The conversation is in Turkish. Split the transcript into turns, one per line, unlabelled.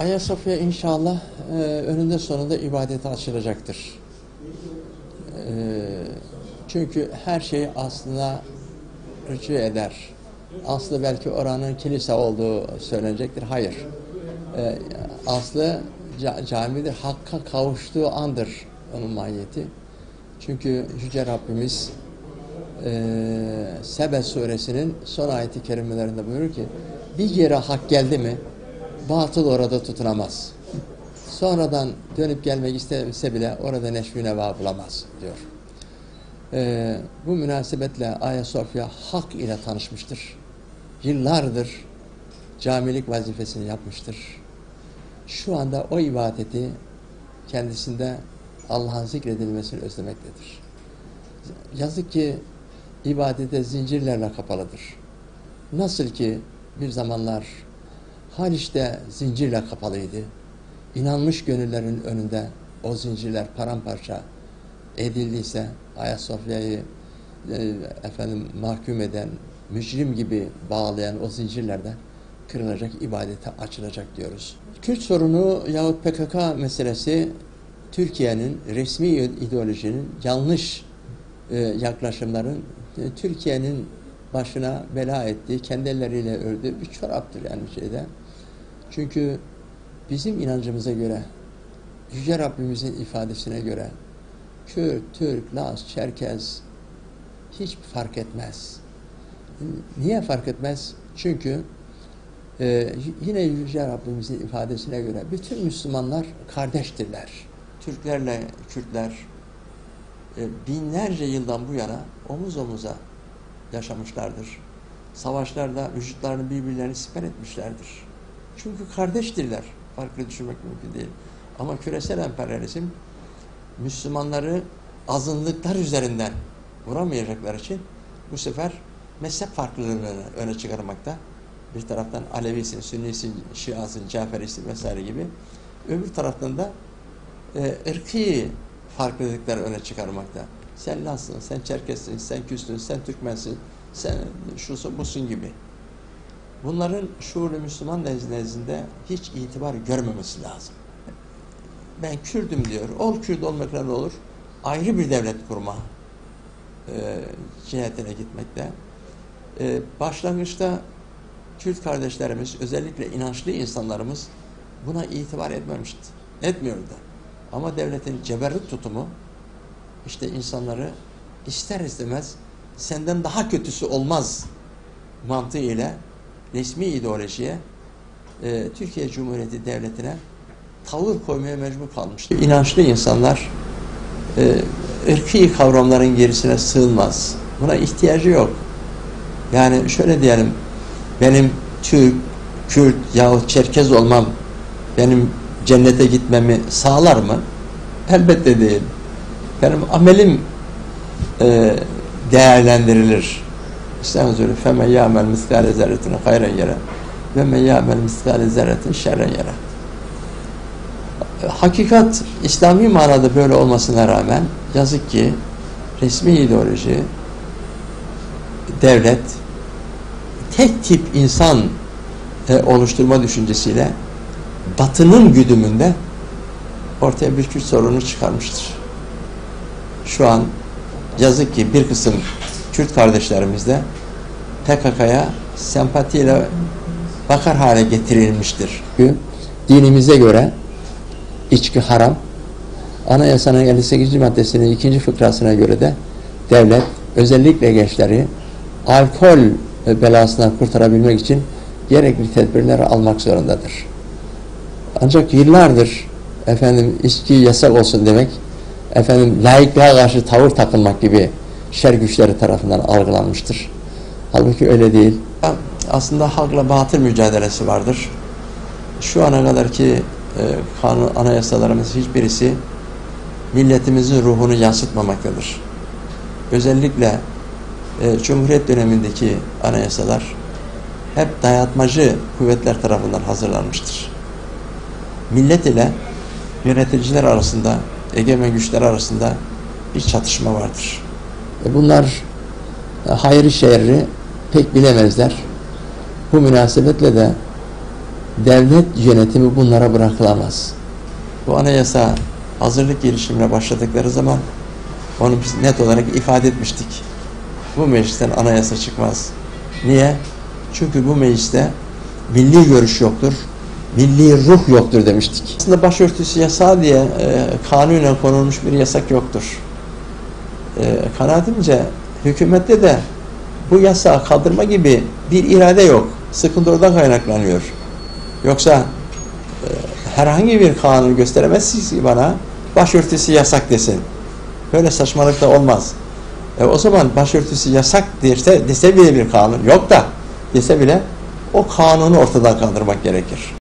Ayasofya inşallah önünde sonunda ibadete açılacaktır. Çünkü her şey aslına rücu eder. Aslı belki oranın kilise olduğu söylenecektir. Hayır. Aslı camidir. Hakka kavuştuğu andır onun mahiyeti. Çünkü Yüce Rabbimiz Sebe suresinin son ayeti kerimelerinde buyurur ki bir yere hak geldi mi batıl orada tutunamaz. Sonradan dönüp gelmek istese bile orada neşvi neva bulamaz diyor. Bu münasebetle Ayasofya hak ile tanışmıştır. Yıllardır camilik vazifesini yapmıştır. Şu anda o ibadeti kendisinde Allah'ın zikredilmesini özlemektedir. Yazık ki ibadete zincirlerle kapalıdır. Nasıl ki bir zamanlar Haliç'te zincirle kapalıydı. İnanmış gönüllerin önünde o zincirler paramparça edildiyse Ayasofya'yı mahkum eden, mücrim gibi bağlayan o zincirlerden kırılacak, ibadete açılacak diyoruz. Kürt sorunu yahut PKK meselesi Türkiye'nin resmi ideolojinin yanlış yaklaşımların Türkiye'nin başına bela ettiği, kendi elleriyle ördüğü bir çoraptır yani şeyde. Çünkü bizim inancımıza göre, Yüce Rabbimizin ifadesine göre Kürt, Türk, Laz, Çerkez hiç fark etmez. Niye fark etmez? Çünkü yine Yüce Rabbimizin ifadesine göre bütün Müslümanlar kardeştirler. Türklerle Kürtler binlerce yıldan bu yana omuz omuza yaşamışlardır. Savaşlarda vücutlarını birbirlerine siper etmişlerdir. Çünkü kardeştirler. Farklı düşünmek mümkün değil. Ama küresel emperyalizm Müslümanları azınlıklar üzerinden vuramayacaklar için bu sefer mezhep farklılığını öne çıkarmakta. Bir taraftan Alevisin, Sünnisin, Şiasın, Caferisin vesaire gibi. Öbür taraftan da ırkî farklılıkları öne çıkarmakta. Sen Lazsın, sen Çerkessin, sen Kürtsün, sen Türkmensin, sen şusun busun gibi. Bunların şuurlu Müslüman nezdinde hiç itibar görmemesi lazım. Ben Kürdüm diyor. Ol Kürt olmakla ne olur? Ayrı bir devlet kurma cihetine gitmekte. Başlangıçta Kürt kardeşlerimiz, özellikle inançlı insanlarımız buna itibar etmemişti. Etmiyordu. Ama devletin ceberrut tutumu işte insanları ister istemez senden daha kötüsü olmaz mantığı ile resmi ideolojiye Türkiye Cumhuriyeti Devleti'ne tavır koymaya mecbur kalmıştı. İnançlı insanlar ırkî kavramların gerisine sığınmaz. Buna ihtiyacı yok. Yani şöyle diyelim, benim Türk, Kürt yahut Çerkez olmam benim cennete gitmemi sağlar mı? Elbette değil. Benim amelim değerlendirilir. İstemez öyle. فَمَنْ يَعْمَلْ مِثْقَالَ زَرَّةٍ خَيْرًا يَرَى وَمَنْ يَعْمَلْ مِثْقَالَ زَرَّةٍ شَرًّا يَرَى. Hakikat İslami manada böyle olmasına rağmen yazık ki resmi ideoloji, devlet tek tip insan oluşturma düşüncesiyle Batı'nın güdümünde ortaya bir Kürt sorunu çıkarmıştır. Şu an yazık ki bir kısım Kürt kardeşlerimiz de PKK'ya sempatiyle bakar hale getirilmiştir. Dinimize göre içki haram. Anayasanın 58. maddesinin 2. fıkrasına göre de devlet özellikle gençleri alkol belasından kurtarabilmek için gerekli tedbirleri almak zorundadır. Ancak yıllardır içki yasak olsun demek, laikliğe karşı tavır takılmak gibi şer güçleri tarafından algılanmıştır. Halbuki öyle değil. Aslında hakla batıl mücadelesi vardır. Şu ana kadarki kanun, anayasalarımız hiçbirisi milletimizin ruhunu yansıtmamaktadır. Özellikle Cumhuriyet dönemindeki anayasalar hep dayatmacı kuvvetler tarafından hazırlanmıştır. Millet ile yöneticiler arasında, egemen güçler arasında bir çatışma vardır. Bunlar hayır şerri pek bilemezler. Bu münasebetle de devlet yönetimi bunlara bırakılamaz. Bu anayasa hazırlık girişimine başladıkları zaman onu biz net olarak ifade etmiştik. Bu meclisten anayasa çıkmaz. Niye? Çünkü bu mecliste milli görüş yoktur, milli ruh yoktur demiştik. Aslında başörtüsü yasağı diye kanunen konulmuş bir yasak yoktur. Kanaatimce hükümette de bu yasağı kaldırma gibi bir irade yok. Sıkıntı oradan kaynaklanıyor. Yoksa herhangi bir kanun gösteremezsiniz ki bana başörtüsü yasak desin. Böyle saçmalık da olmaz. O zaman başörtüsü yasak dese bile bir kanun yok da dese bile o kanunu ortadan kaldırmak gerekir.